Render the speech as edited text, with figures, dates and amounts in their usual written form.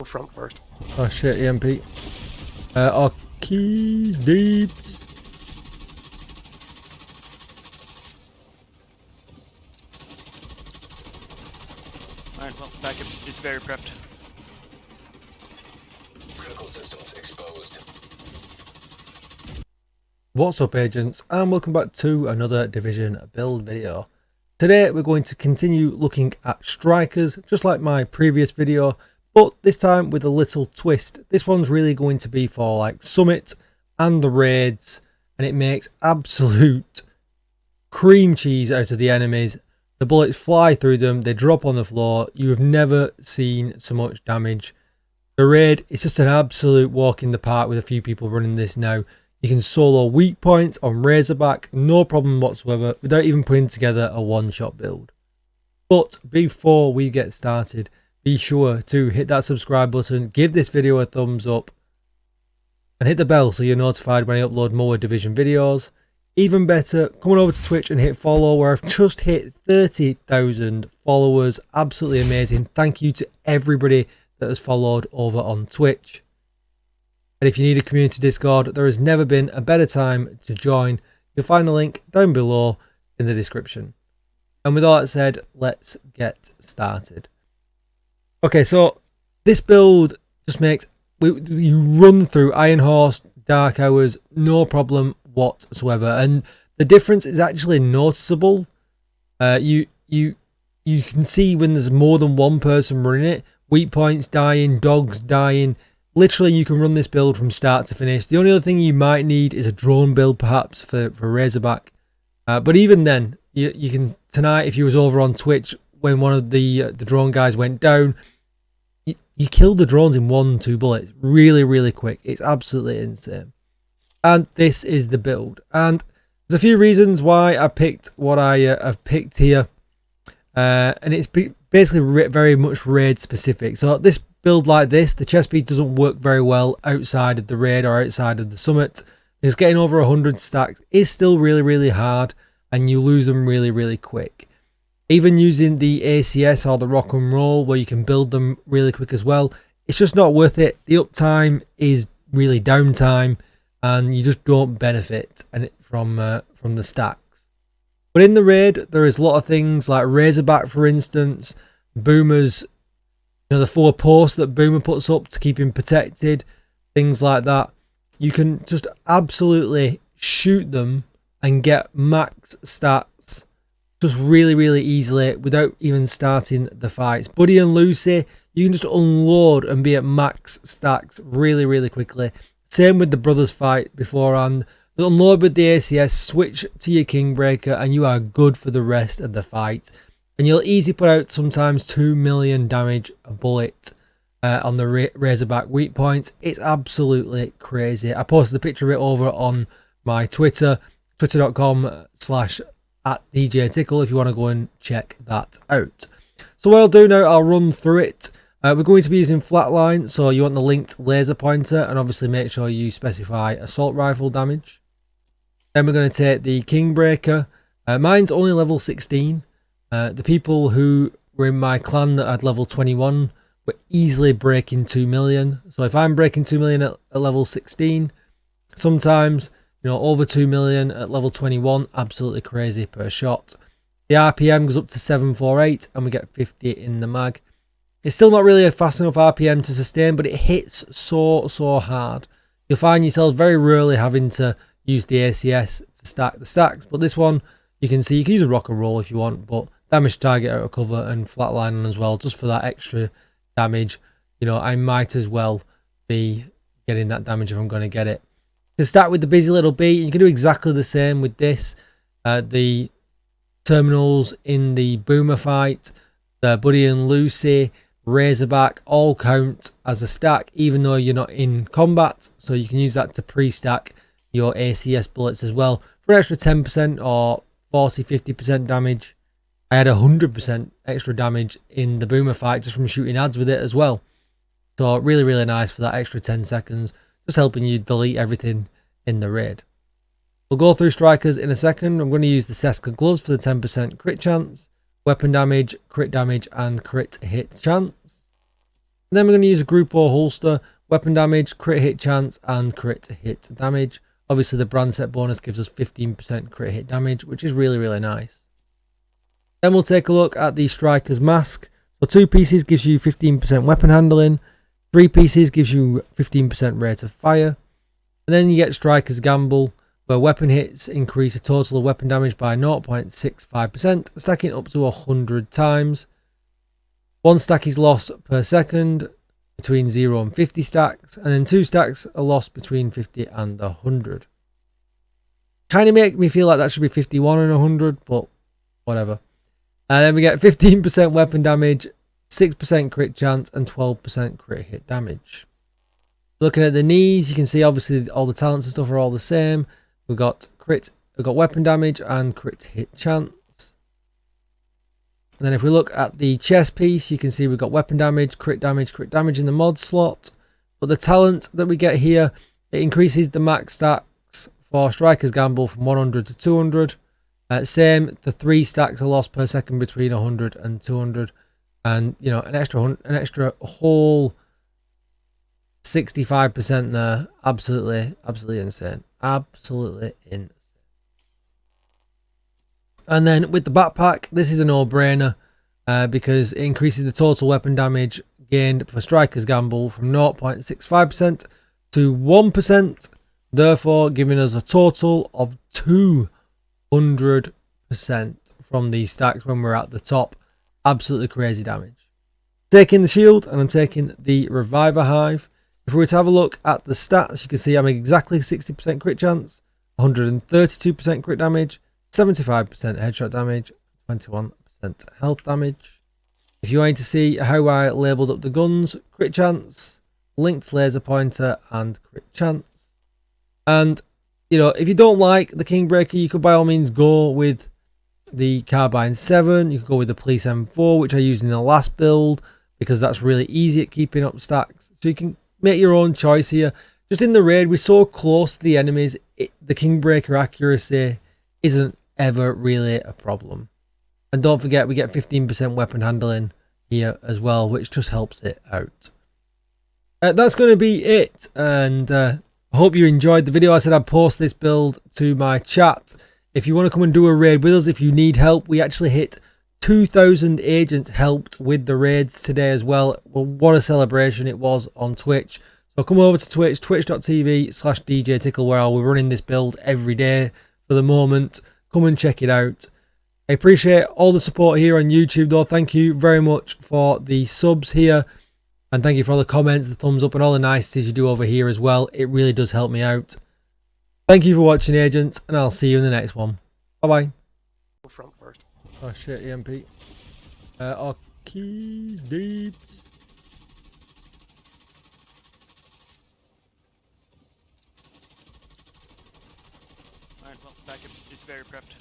front first. Oh shit, EMP. Key deeps. Alright, well, backup is very prepped. Critical systems exposed. What's up, agents, and welcome back to another Division build video. Today we're going to continue looking at strikers, just like my previous video, but this time with a little twist. This one's really going to be for like Summit and the raids, and it makes absolute cream cheese out of the enemies. The bullets fly through them, they drop on the floor. You have never seen so much damage. The raid is just an absolute walk in the park with a few people running this now. You can solo weak points on Razorback, no problem whatsoever, without even putting together a one-shot build. But before we get started, be sure to hit that subscribe button, give this video a thumbs up, and hit the bell so you're notified when I upload more Division videos. Even better, come on over to Twitch and hit follow, where I've just hit 30,000 followers. Absolutely amazing. Thank you to everybody that has followed over on Twitch. And if you need a community Discord, there has never been a better time to join. You'll find the link down below in the description. And with all that said, let's get started. Okay, so this build just makes, you run through Iron Horse, Dark Hours, no problem whatsoever. And the difference is actually noticeable. You can see when there's more than one person running it. Weak points dying, dogs dying. Literally, you can run this build from start to finish. The only other thing you might need is a drone build, perhaps, for Razorback. But even then, you can, tonight, if you was over on Twitch, when one of the drone guys went down, you killed the drones in 1-2 bullets. Really, really quick. It's absolutely insane. And this is the build. And there's a few reasons why I picked what I have picked here. And it's basically very much raid specific. So this build like this, the chest piece doesn't work very well outside of the raid or outside of the summit, because getting over 100 stacks is still really, really hard, and you lose them really, really quick. Even using the ACS or the rock and roll, where you can build them really quick as well, it's just not worth it. The uptime is really downtime, and you just don't benefit from the stacks. But in the raid, there is a lot of things like Razorback, for instance, Boomers, the 4 posts that Boomer puts up to keep him protected, things like that. You can just absolutely shoot them and get max stats just really, really easily without even starting the fights. Buddy and Lucy, you can just unload and be at max stacks really, really quickly. Same with the brothers fight beforehand. Unload with the ACS, switch to your Kingbreaker, and you are good for the rest of the fight. And you'll easily put out sometimes 2 million damage a bullet on the Razorback weak points. It's absolutely crazy. I posted a picture of it over on my Twitter, twitter.com/@DJTICKLE, if you want to go and check that out. So what I'll do now, I'll run through it. We're going to be using flatline, so you want the linked laser pointer, and obviously make sure you specify assault rifle damage. Then we're going to take the Kingbreaker. Mine's only level 16. The people who were in my clan that had level 21 were easily breaking 2 million. So if I'm breaking 2 million at level 16, sometimes, over 2 million at level 21, absolutely crazy per shot. The RPM goes up to 748 and we get 50 in the mag. It's still not really a fast enough RPM to sustain, but it hits so hard. You'll find yourself very rarely having to use the ACS to stack the stacks, but this one, you can see you can use a rock and roll if you want, but damage target out of cover and flatline on as well, just for that extra damage. I might as well be getting that damage if I'm going to get it. To start with the busy little bee, you can do exactly the same with this. The terminals in the Boomer fight, the Buddy and Lucy, Razorback, all count as a stack, even though you're not in combat. So you can use that to pre-stack your ACS bullets as well for an extra 10% or 40-50% damage. I had 100% extra damage in the Boomer fight just from shooting ads with it as well. So really, really nice for that extra 10 seconds, just helping you delete everything in the raid. We'll go through strikers in a second. I'm going to use the Seska gloves for the 10% crit chance, weapon damage, crit damage, and crit hit chance. And then we're going to use a Group O holster, weapon damage, crit hit chance, and crit hit damage. Obviously, the brand set bonus gives us 15% crit hit damage, which is really, really nice. Then we'll take a look at the Striker's Mask. So 2 pieces gives you 15% weapon handling, 3 pieces gives you 15% rate of fire, and then you get Striker's Gamble, where weapon hits increase the total of weapon damage by 0.65%, stacking up to 100 times. 1 stack is lost per second between 0 and 50 stacks, and then 2 stacks are lost between 50 and 100. Kind of make me feel like that should be 51 and 100, but whatever. And then we get 15% weapon damage, 6% crit chance, and 12% crit hit damage. Looking at the knees, you can see obviously all the talents and stuff are all the same. We've got weapon damage and crit hit chance. And then if we look at the chest piece, you can see we've got weapon damage, crit damage in the mod slot. But the talent that we get here, it increases the max stacks for Striker's Gamble from 100 to 200. Same, the 3 stacks are lost per second between 100 and 200. And, you know, an extra whole 65% there. Absolutely insane. Absolutely insane. And then with the backpack, this is a no-brainer because it increases the total weapon damage gained for Striker's Gamble from 0.65% to 1%, therefore giving us a total of 200% from these stacks when we're at the top. Absolutely crazy damage. Taking the shield, and I'm taking the Reviver Hive. If we were to have a look at the stats, you can see I'm exactly 60% crit chance, 132% crit damage, 75% headshot damage, 21% health damage. If you want to see how I labelled up the guns, crit chance, linked laser pointer, and crit chance. And, you know, if you don't like the Kingbreaker, you could by all means go with the Carbine 7. You could go with the Police M4, which I used in the last build, because that's really easy at keeping up stacks. So you can make your own choice here. Just in the raid, we're so close to the enemies, the Kingbreaker accuracy isn't ever really a problem. And don't forget, we get 15% weapon handling here as well, which just helps it out. That's going to be it, and I hope you enjoyed the video. I said I'd post this build to my chat. If you want to come and do a raid with us, if you need help, we actually hit 2,000 agents helped with the raids today as well. Well, what a celebration it was on Twitch. So come over to Twitch, twitch.tv/DJTICKLE, where I'll be running this build every day for the moment. Come and check it out. I appreciate all the support here on YouTube though. Thank you very much for the subs here. And thank you for all the comments, the thumbs up, and all the niceties you do over here as well. It really does help me out. Thank you for watching, agents, and I'll see you in the next one. Bye-bye. Front first. Oh shit, EMP. Okay, deeps. Alright, well, backup is very prepped.